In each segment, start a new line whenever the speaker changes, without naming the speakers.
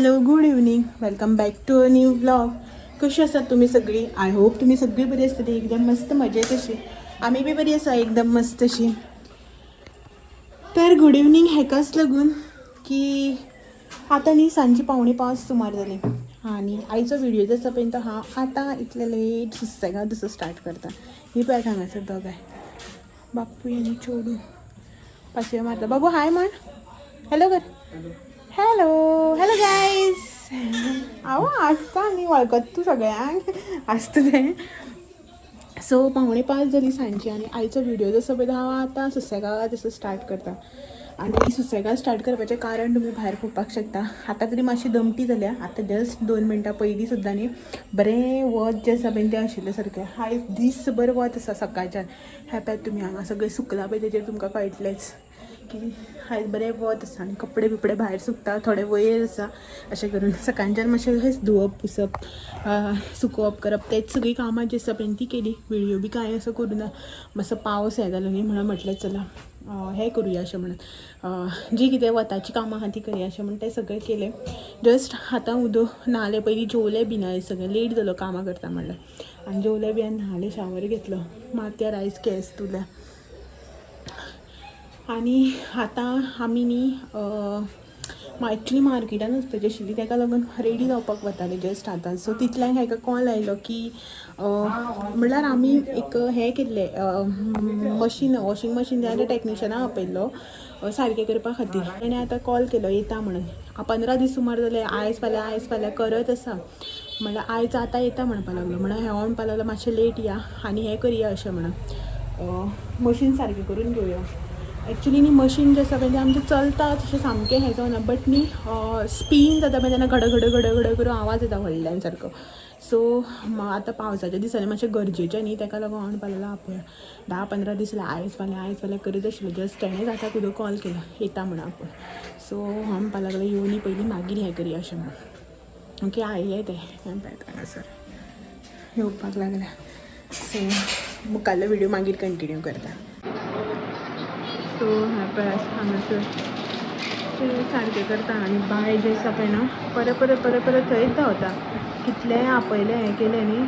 Hello good evening, welcome back to a new vlog. कशी आसात तुम्ही सगळी? आय होप तुम्ही सगळी बरी असता, एकदम मस्त मजेत अशी. आम्ही बी बरी आसा एकदम मस्त अशी. तर गुड इव्हनिंग हेकाच लागून की आता न्ही सांजची 4:45 सुमार जाली आणि आईचो व्हिडिओ जसो पळयन तो हांव आतां इतले लेट सुसेगाद असो स्टार्ट करता. ही पळय हांगासर दोगांय बापूय आनी चोडू पासयो मारता. बाबू हाय म्हण, हॅलो कर. Hello hello guys. आवो आसता आनी वळखता तूं सगळ्यांक आसता तें. सो 4:45 जाली सांजची आनी आईचो व्हिडिओ जसो पळय तो हांव आतां सुसेगाद असो स्टार्ट करता. आनी सुसेगाद स्टार्ट करपाचें कारण तुमी भायर पळोवपाक शकता. आतां तरी मातशी दमटी जाल्या. आतां जस्ट 2 मिनटां पयलीं सुद्दां न्ही बरें वत जें आसा पळय तें आशिल्लें सारकें. आयज दीसभर वत आसा सकाळच्यान. हें पळयात तुमी हांगा सगळें सुकलां पळय तेजेर तुमकां कळटलेंच की आयज बरें वत आसा आनी कपडे बिपडे भायर सुकता, थोडे वयर आसा. अशें करून सकाळच्यान मातशें अशेंच धुवप पुसप सुकोवप करप तेच सगळीं कामां जी आसा पळय ती केली. व्हिडिओ बी कांय असो करूं ना. मातसो पावस हें जालो न्ही म्हणून म्हटलें चला हें करुया अशें म्हणून जी कितें वताची कामां आहा ती करया अशें म्हणून तें सगळें केलें. जस्ट आतां उदक न्हालें, पयलीं जेवलें बी ना, सगळें लेट जालो कामां करता म्हणल्यार. आनी जेवलें बी आनी न्हालें, शावर घेतलो, माथ्यार आयज केंस धुले. आनी आतां आमी न्ही एक्चुली मार्केटान वचपाची आशिल्ली, ताका लागून रेडी जावपाक वतालें जस्ट आतां. सो तितल्यांक हाका कॉल आयलो की म्हणल्यार आमी एक हें केल्लें मशीन, वॉशींग मशीन जें आसा तें टॅक्निशनाक आपयल्लो सारकें करपा खातीर. ताणें आतां कॉल केलो येता म्हणून. 15 दीस सुमार जाले आयज फाल्यां करत आसा. म्हणल्यार आयज आतां येता म्हणपा लागलो. म्हणून हांव म्हणपा लागलो मातशें लेट या आनी हें करया अशें म्हणून मशीन सारकें करून घेवया. एक्चुली न्ही मशीन जें आसा पळय तें आमचें चलता तशें सामकें हें जावना, बट न्ही स्पीन जाता पळय तेन्ना घड घड घड घड करून आवाज येता व्हडल्यान सारको. सो आतां पावसाच्या दिसांनी मातशें गरजेचें न्ही, ताका लागून हांव म्हणपा लागलो आपोवया. 10-15 दीस जाले आयज फाल्यां करीत आशिल्लो. जस्ट ताणेंच आतां तुका कॉल केलो येता म्हणून आपूण. सो हांव म्हणपा लागलो येवनी पयलीं मागीर हें करया अशें म्हणून. ओके आयले ते हांगासर येवपाक लागल्या. सो मुखाल्लो व्हिडिओ मागीर कंटिन्यू करता. सो हें पळय हांगासर तें सारकें करता आनी बाय जें आसा पळय न्हू परत थंयच धांवता. कितलेंय आपयलें हें केलें न्ही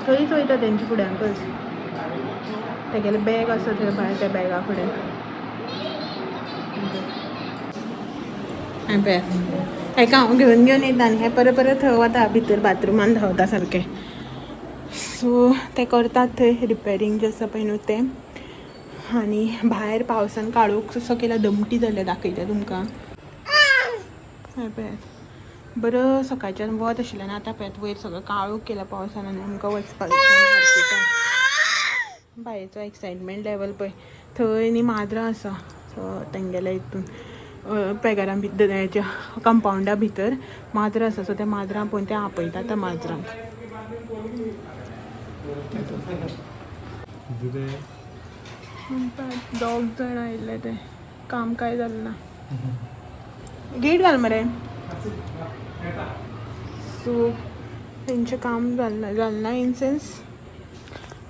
थंयच वयता तेंच्या फुड्यांकच. तेगेलें बॅग आसा थंय भायर त्या बॅगा फुडें. हें पळय हेका हांव घेवन येता आनी हें परत थंय वता भितर बाथरुमान धांवता सारकें. सो तें करतात थंय रिपेरींग जें आसा पळय न्हू तें. आनी भायर पावसान काळोख असो केला, दमटी जाल्या, दाखयता तुमकां. हें पळयात बरो सकाळच्यान वत आशिल्लें आनी आतां पळयात वयर सगळो काळोख केला पावसान आनी आमकां वचपाक भायरचो एक्सायटमेंट लेवल पळय. थंय न्ही माजरां आसा तेंगेल्या हितून पेगारा भितर हेच्या कंपाउंडा भितर माजरां आसा. सो त्या माजरां पळोवन ते आपयता त्या माजरांक. दोग जाण आयिल्ले ते काम कांय जालें ना. गेट घाल मरे. सो तेंचें काम जालना इन सेन्स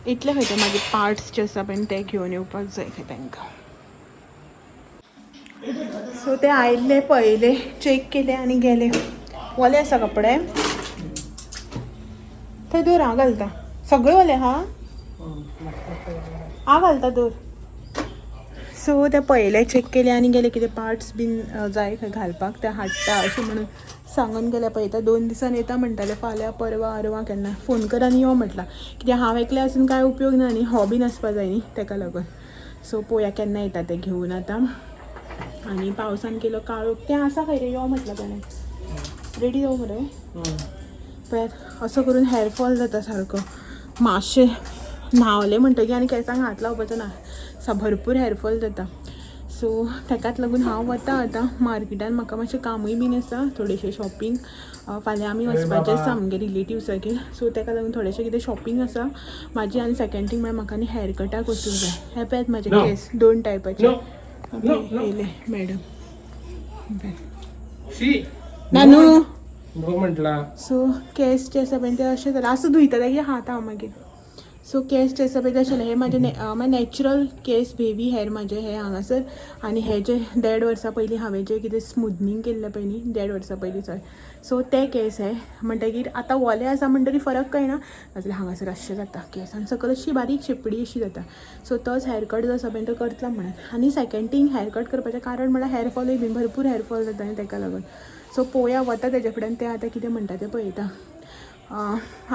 इतलें खंय ते मागीर पार्ट्स जे आसा पळय ते घेवन येवपाक जाय खंय तांकां. सो ते आयिल्ले, पळयले, चॅक केले आनी गेले. वले आसा कपडे थंय दवर हांव घालता. सगळे वले हा हांव घालता दवर. सो ते पळयले, चॅक केले आनी गेले. कितें पार्ट्स बीन जाय खंय घालपाक ते हाडटा अशें म्हणून सांगून गेले. पळयता 2 दिसान येता म्हणटाले, फाल्यां परवां अरवां केन्ना फोन कर आनी यो म्हटलां. कित्याक हांव एकलें आसून कांय उपयोग ना न्ही, हो बीन आसपा जाय न्ही ताका लागून. सो पळोवया केन्ना येता ते घेवन आतां. आनी पावसान केलो काळोख. तें आसा खंय रे, यो म्हटलां ताणें. रेडी जावं मरे. पळयात असो करून हेअरफॉल जाता सारको. मातशें न्हावलें म्हणटकीर आनी केंसांक हात लावपाचो ना, भरपूर हेअरफॉल जाता. सो ताकाच लागून हांव वता आतां मार्केटान. म्हाका मातशें कामूय बीन आसा, थोडेशें शॉपिंग. फाल्यां आमी वचपाचें आसा आमगे रिलेटिव्सागेर. सो ताका लागून थोडेशें कितें शॉपिंग आसा म्हाजी. आनी सेकंड थिंग म्हाका न्ही हेअर कटाक वचूंक जाय. हे पळयात म्हाजे केस 2 टायपाचे येयले मॅडम. नानू म्हटला. सो केस जे आसा पळय ते अशें जालां. आसूं धुयता तेगे हात हांव मागीर. सो केस चेसा पळय तशें हे माझे नॅचरल केस बेबी हेअर माझे हे हांगासर आनी हे जे 1.5 वर्सां पयलीं हांवें जे कितें स्मुथनींग केल्लें पळय न्ही 1.5 वर्सां पयलीं सॉरी सो ते केस हे म्हणटकीर आतां ओले आसा म्हणटकीर फरक कळना नाजाल्यार हांगासर अशें जाता केस आनी सकयल अशी बारीक शेपडी अशी जाता सो तोच हेअरकट जो आसा पळय तो करतलो म्हणून आनी सेकंड थींग हेअरकट करपाचें कारण म्हळ्यार हेअरफॉलूय बीन भरपूर हेअरफॉल जाता आनी ताका लागून सो पळोवया वता तेजे फुड्यान ते आतां कितें म्हणटा तें पळयता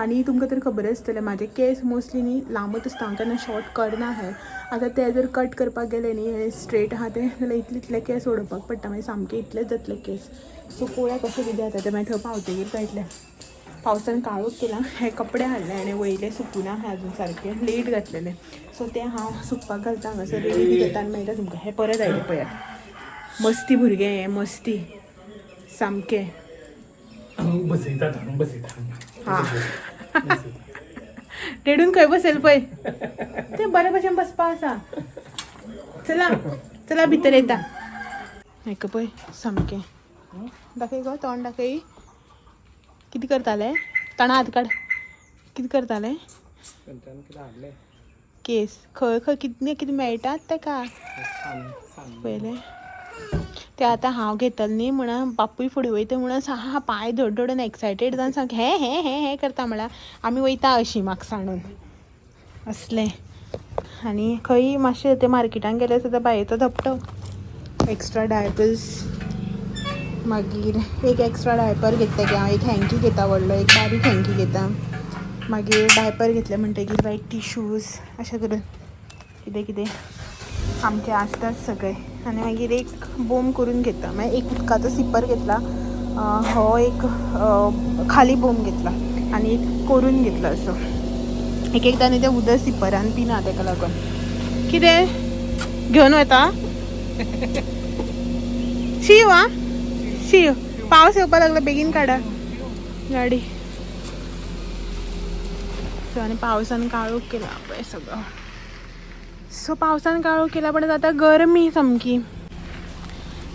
आनी तुमकां तर खबर आसतलें म्हाजे केस मोस्टली न्ही लांबूच आसता हांव केन्ना शॉर्ट करना हें आतां ते जर कट करपाक गेले न्ही हे स्ट्रेट आहा ते जाल्यार इतले केस ओडपाक पडटा मागीर सामके इतलेच जातले केस सो पळोवया कशें कितें जाता तें मागीर थंय पावतकीर कळटलें पावसान काळोख केला हे कपडे हाडले आनी वयले सुकुना हे अजून सारके लेट घातलेले सो ते हांव सुकपाक घालता हांगासर रेडी बी घेता आनी मेळटा तुमकां हे परत आयले पळयात मस्ती भुरगे हे मस्ती सामके हां रेडून खंय बसेल पळय ते बरे भशेन बसपा आसा चला चला भितर येता हेका पळय सामकें दाखय गो तोंड दाखय कितें करताले ताणा हात काड कितें करताले केस खंय खंय कितें मेळटात ताका पयलें ते आतां हांव घेतलें न्ही म्हणून बापूय फुडें वयता म्हणून हा पांय धडधडून एक्सायटेड जावन सांग हे करता म्हळ्यार आमी वयता अशीं म्हाका सांडून असलें आनी खंय मातशें ते मार्केटान गेले सुद्दां बायेचो धपटो एक्स्ट्रा डायपर्स मागीर एक एक्स्ट्रा डायपर घेतले की हांव एक हँकी घेता व्हडलो एक बारीक हँकी घेता मागीर डायपर घेतले म्हणटकीर वायट टिश्यूज अशें करून कितें कितें आमचे आसताच सगळे आनी मागीर एक बोम करून घेता मागीर एक उदकाचो सिपर घेतला हो एक खाली बोम घेतला आनी एक करून घेतला असो एक एकदां न्ही तें उदक सिपरान पिना ताका लागून कितें घेवन वता शिव आं शिव पावस येवपाक लागला बेगीन काडा गाडी सो आनी पावसान काळोख केला पळय सगळो सो पावसान काळोख केला पण आतां गरमी सामकी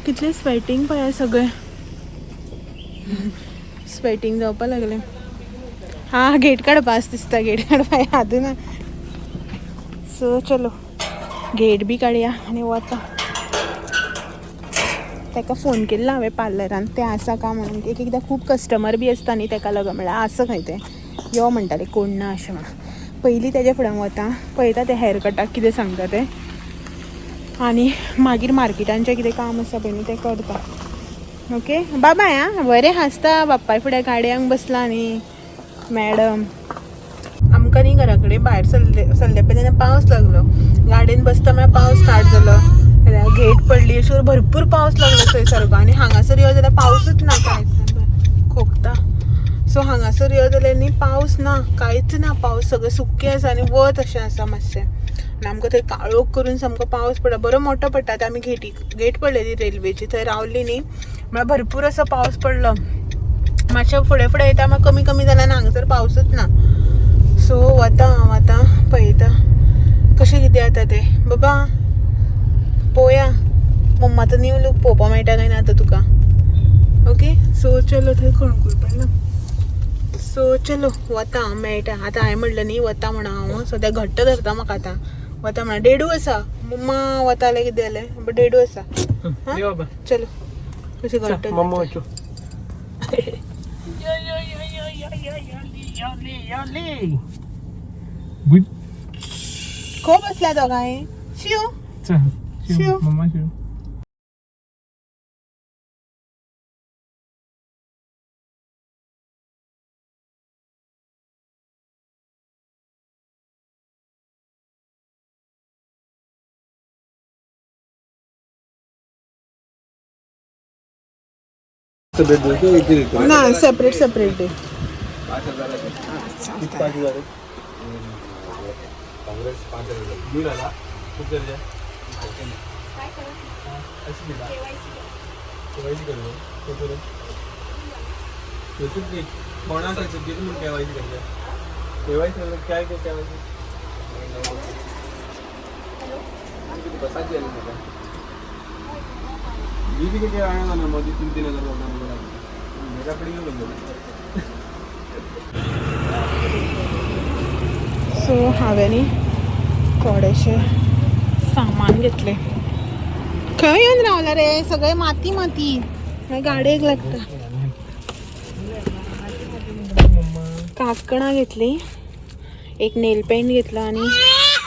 कितलें स्वेटींग पळय सगळें स्वेटींग जावपाक लागलें हां गेट काडपा आसा दिसता गेट काडपा यादू ना सो चलो गेट बी काडया आनी वता ताका फोन केल्लो हांवें पार्लरान तें आसा काय म्हणून एक एकदां खूब कस्टमर बी आसता न्ही ताका लागून म्हळ्यार आसा खंय तें यो म्हणटाले कोण ना अशें म्हणून पयलीं तेज्या फुड्यान वता पळयता तें हेअर कटाक कितें सांगता तें आनी मागीर मार्केटान जें कितें काम आसा पळय न्ही तें करता ओके बाबाय आं बरें हांसता बापाय फुड्या गाडयांक बसला न्ही मॅडम आमकां न्ही घरा कडेन भायर सरले पळय तेन्ना पावस लागलो गाडयेन बसता म्हळ्यार पावस स्टार्ट जालो गेट पडली अशें भरपूर पावस लागलो थंय सारको आनी हांगासर यो जाल्यार पावसूच ना कांयच खोकता सो हांगासर यो जाल्यार न्ही पावस ना कांयच ना पावस सगळें सुक्कें आसा आनी वत अशें आसा मातशें आनी आमकां थंय काळोख करून सामको पावस पडटा बरो मोठो पडटा आतां आमी गेट पडलेली रेल्वेची थंय रावली न्ही म्हळ्यार भरपूर असो पावस पडलो मातशें फुडें फुडें येता म्हाका कमी कमी जाल्यार हांगासर पावसूच ना सो वता हांव आतां पळयता कशें कितें जाता तें बाबा पळोवया मम्माचो न्यू लूक पळोवपा मेळटा काय ना आतां तुका ओके सो चलो थंय खणकूल पडला सो चलो वता हांव मेळटा आतां हांवें म्हणलें न्ही वता म्हणून हांव सद्या घट्ट धरता म्हाका आतां वता म्हणून डेडू आसा मम्मा वता जाल्यार कितें जालें डेडू आसा हां चलो कशें घट्ट खो बसल्या दोगांय शिव शिव मम्मा शिव ना सेपरेट सेपरेट दे
दीदी के क्या आया ना मोदी 3,000 मेरा पड़ी
सो हांवें थोडेशे सामान घेतले. खंय येवन रावला रे, सगळे माती माती गाडयेक लागता. कांकणां घेतली, एक नेल पेंट घेतला आणि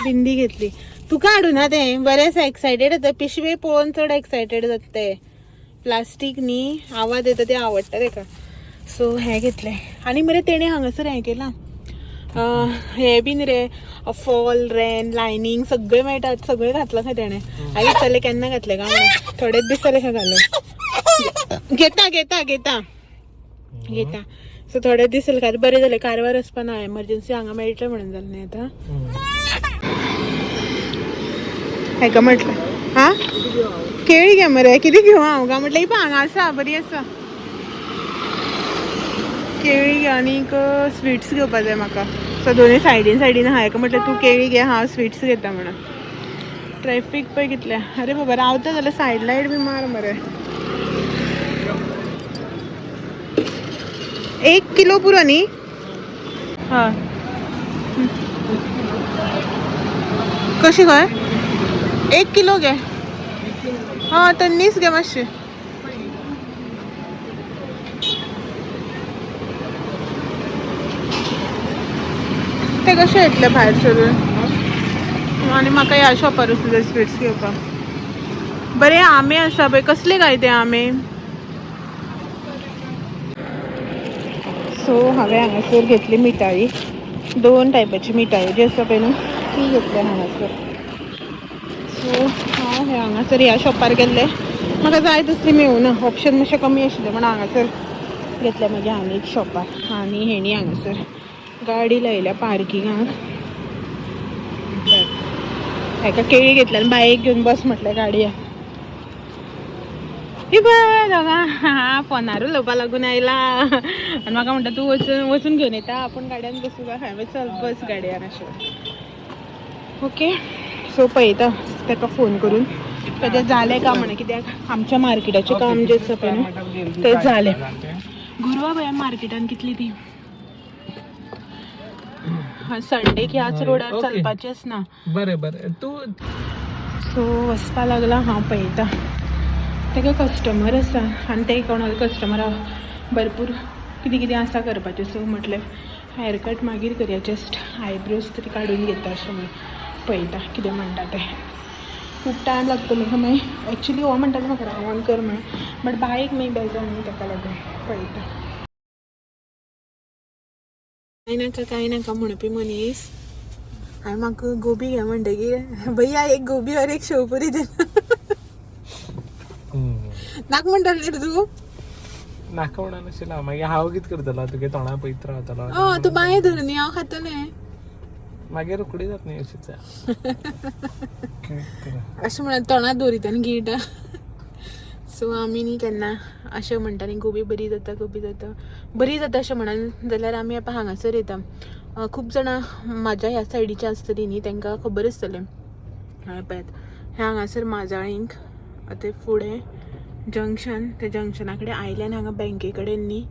बिंदी घेतली. तुका हाडू ना ते बरेच एक्सायटेड जाता, पिशवे पळोवन चड एक्सायटेड जाता ते. प्लास्टीक न्ही आवाज येता ते आवडटा तेका. सो हे घेतले आणि मरे तेणे हांगासर हें केलां, हे बीन रे फॉल रेन लायनींग सगळे मेळटात, सगळे घातलां खंय तेणे. हांवें विचारलें केन्ना घातले काय म्हणून, थोडेच दीस जाले खंय घालून. घेता घेता घेता घेता सो थोडे दीस जाले काय बरें जालें. कारवार वचपा ना, एमर्जन्सी हांगा मेळटलें म्हणून जालें न्ही आतां. हेका म्हटलें हां केळी घे मरे, कितें घेवं हांव गा म्हटलें. ही हांगा आसा बरी आसा केळी आनीक स्वीट्स घेवपा जाय म्हाका. सो दोनी सायडीन आहा. हेका म्हटलें तूं केळी घे, हांव स्वीट्स घेता म्हणून. ट्रॅफीक पळय कितलें. अरे बाबा रावता जाल्यार सायड लायट बी मार मरे. 1 किलो पुरो न्ही. हय कशी काय 1 किलो घे. हां तन्नीच घे मातशें. ते कशें येतले भायर सरून. आनी म्हाका ह्या शॉपार वचून स्वीट्स घेवपाक. बरे आंबे आसा पळय, कसले काय ते आंबे. सो हांवें हांगासर घेतली मिठाई, 2 टायपाची मिठाई जी आसा पळय न्हू ती घेतली हांगासर. सो हांव हे हांगासर ह्या शॉपार गेल्ले, म्हाका जाय तसली मेळूना, ऑप्शन मातशें कमी आशिल्ले म्हण हांगासर घेतले. मागीर आनी एक शॉपार आनी हेणी हांगासर गाडी लायल्या पार्किंगाक. हेका केळी घेतल्या आनी बायेक घेवन बस म्हटलें गाडया. ही पळय दोगां फोनार उलोवपा लागून आयला आनी म्हाका म्हणटा तूं वचून घेवन येता, आपूण गाडयान बसूं काय. हांवें चल बस गाडयान अशें. ओके सो पळयता ताका फोन करून कदें जालें का म्हणून, कित्याक आमच्या मार्केटाचें काम जें आसा पळय न्हू तें जालें. गुरवा भया मार्केटान कितली ती संडेक ह्याच रोडार चलपाचेंच ना. बरें बरें तूं. सो वचपा लागला हांव. पळयता तेका कस्टमर आसा आनी ते कोणाले कस्टमरा भरपूर कितें कितें आसा करपाचें. सो म्हटलें हेअर कट मागीर करया, जस्ट आयब्रोज तरी काडून घेता अशें म्हणून. पळयता कितें म्हणटा तें. खूब टायम लागतलो खंय. मागीर एक्चुली हो म्हणटालो म्हाका रावण कर म्हणून, बट बायक मागीर बेजार न्ही ताका लागून. पळयता कांय नाका म्हणपी मनीस. हांवें म्हाका गोबी घे म्हणटकीर भैया एक गोबी और एक शेवपुरी दे. नाका म्हणटाले तूं.
नाका म्हणा नाशिल्ला, मागीर हांव कितें करतलो, तुगे तोंडा पयत रावतलो.
तूं बाय धर न्ही, हांव खातलें.
मागीर उकडी जात न्ही अशीच.
अशें म्हणून तोंडात दवरिता आनी गिळटा. सो आमी न्ही केन्ना अशें म्हणटा न्ही गोबी बरी जाता बरी जाता अशें म्हणून, जाल्यार आमी आतां हांगासर येता. खूब जाणां म्हाज्या ह्या सायडीची आसतलीं न्ही, तांकां खबर आसतलें. पळयात हे हांगासर माजाळींक ते फुडें जंक्शन, त्या जंक्शना कडेन आयल्यान हांगा बँके कडेन न्ही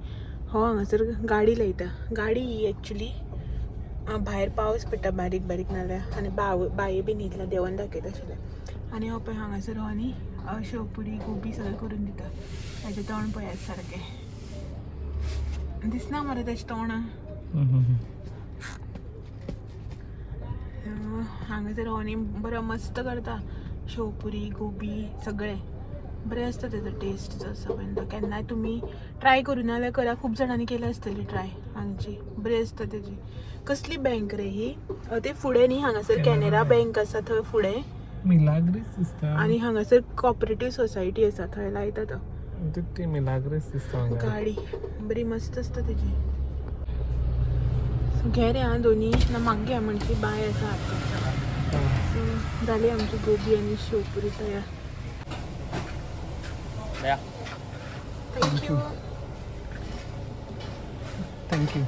हो हांगासर गाडी लायता. गाडी ही एक्चुली भायर पावस पडटा बारीक बारीक नाल्यार, आनी बाये बीन इतल्या देंवन दाखयता आशिल्लें. आनी हो पळय हांगासर हो न्ही शेवपुरी गोबी सगळें करून दिता. ताजें तोंड पळयात सारकें दिसना मरे ताजें तोंड. हांगासर हो न्ही बरो मस्त करता शेवपुरी गोबी सगळें बरें आसता. तेजो टेस्ट जो आसा पळय केन्नाय तुमी ट्राय करूं ना जाल्यार करा. खूब जाणांनी केली आसतली ट्राय हांगची, बरी आसता तेजी. कसली बँक रे ही. ते फुडें न्ही हांगासर कॅनरा बँक आसा थंय फुडें
मिलाग्रीस दिसता.
आनी हांगासर कॉपरेटीव सोसायटी आसा थंय लायता तो.
ती मिलाग्रीस दिसता.
गाडी बरी मस्त आसता तेजी. घे रे हां दोनी ना म्हाका घे म्हणची बाय आसा हात. जाली आमची गोबी आनी शेवपुरी तयार. थँक्यू.
थँक्यू.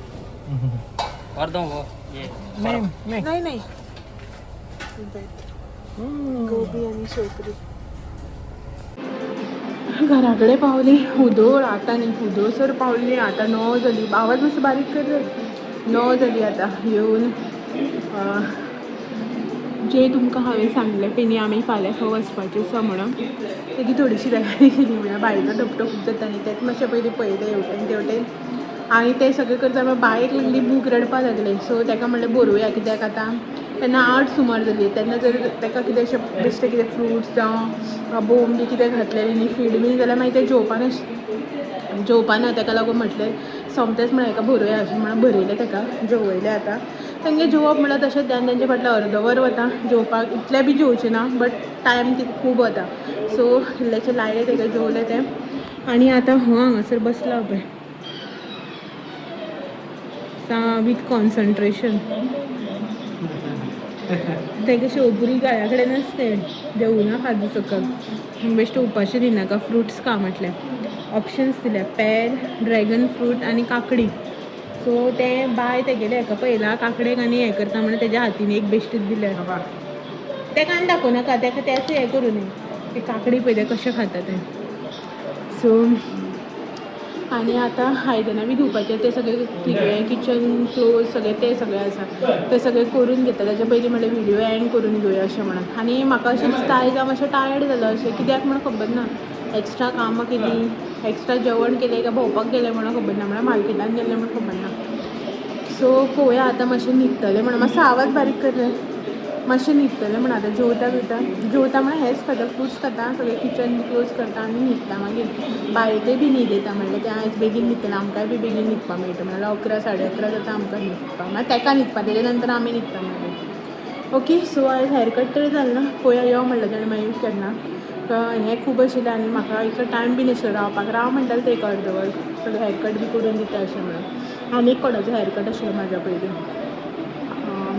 नाही गोबी आणि शेवपुरी. घरा कडेन पावली. उदोळ आतां न्ही उदोळसर पावली. आतां 9 जाली. आवाज मातसो बारीक कर. 9 जाली आतां. येवन जे तुमकां हांवें सांगलें पेनी आमी फाल्यां खंय वचपाचें आसा म्हणून तेजी थोडीशी तयारी केली म्हणल्यार बायेचो धपटो खूब जाता न्ही तेच मातशें पयलीं पळयलें हेवटेन तेवटेन आनी तें सगळें करता बायक लागली बूक रडपाक लागलें सो ताका म्हणलें बरोवया कित्याक आतां तेन्ना 8 सुमार जाली तेन्ना जर ताका कितें अशें बेश्टें कितें फ्रुट्स जावं बोंब बी कितें घातलेलें न्ही फीड बी जाल्यार मागीर तें जेवपाना ताका लागून म्हटलें सोमतेंच म्हणल्यार हाका बरोवया अशें म्हणून बरयलें ताका जेवयलें आतां तेंगे जेवप म्हणल्यार तशेंच ध्यान तेंचे फाटल्यान अर्दवर वता जेवपाक इतलें बी जेवचें ना बट टायम खूब वता सो इल्लेशें लायलें ताका जेवलें तें आनी आतां हांगासर बसला पळय विथ कॉन्सन्ट्रेशन तेका शेवपुरी गळ्या कडेनच तें देवुना खाजी सकल बेश्टें उपाशी दिनाका फ्रुट्स खा म्हटलें ऑप्शन्स दिल्या पेर ड्रॅगन फ्रूट आनी काकडी सो तें बाय तेगेलें हाका पळयलां काकडेक आनी हें करता म्हणून तेज्या हातीन एक बेश्टीच दिल्या तेका आनी दाखोवनाका तेका तेंच हें करूं न्ही ती काकडी पळय तें कशें खाता तें सो आनी आतां आयदनां बी धुवपाचें तें सगळें किचन क्लोज सगळें तें सगळें आसा तें सगळें करून घेता ताच्या पयलीं म्हणलें व्हिडियो एंड करून घेवया अशें म्हणून आनी म्हाका अशें दिसता आयज हांव मातशें टायर्ड जालां अशें कित्याक म्हणून खबर ना एक्स्ट्रा कामां केलीं एक्स्ट्रा जेवण केलें काय भोंवपाक गेलें म्हणून खबर ना म्हळ्यार मार्केटान गेलें म्हणून खबर ना सो पळोवया आतां मातशें न्हिदतलें म्हणून मातसो आवाज बारीक कर रे मातशें न्हिदतलें म्हणून आतां जेवता म्हणल्यार हेंच खाता फ्रुट्स खाता सगळें किचन क्लोज करता आनी न्हिदता मागीर बायकय बी न्हीद येता म्हणल्यार तें आयज बेगीन न्हिदतलें आमकांय बी बेगीन न्हिदपाक मेळटा म्हणल्यार 11 साडे 11 जाता आमकां न्हिदपाक म्हळ्यार तेका न्हिदपाक तेज्या नंतर आमी न्हिदता मागीर ओके सो आयज हेअरकट तरी जालें ना पळोवया यो म्हणलें ताणें मागीर केन्ना हें खूब आशिल्लें आनी म्हाका इतलो टायम बी नाशिल्लो रावपाक राव म्हणटालें तें एक अर्दवर सगळें हेअरकट बी करून दिता अशें म्हणून आनी एक कोणाचो हेअरकट आशिल्लो म्हाज्या पयलीं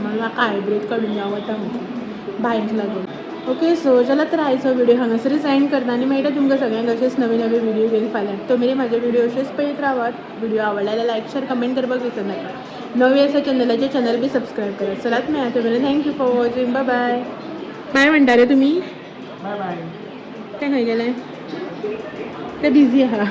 म्हाका आयब्रोज काडून आवडटा म्हटलें बायक लागून ओके सो जाल्यार तर आयचो व्हिडिओ हांगासरच एंड करता आनी मेळटा तुमकां सगळ्यांक अशेंच नवे नवे व्हिडिओ घेवन फाल्यां तो मेरेन म्हाजे व्हिडिओ अशेंच पळयत रावात व्हिडिओ आवडला जाल्यार लायक शेअर कमेंट करपाक विसरनाका नवी आसा चॅनलाचेर चॅनल बी सबस्क्रायब करा चलात मेळया तो मेरेन thank you for watching bye bye bye म्हणटा रे तुमी
बाय बाय
तें खंय गेलें तें बिजी आहा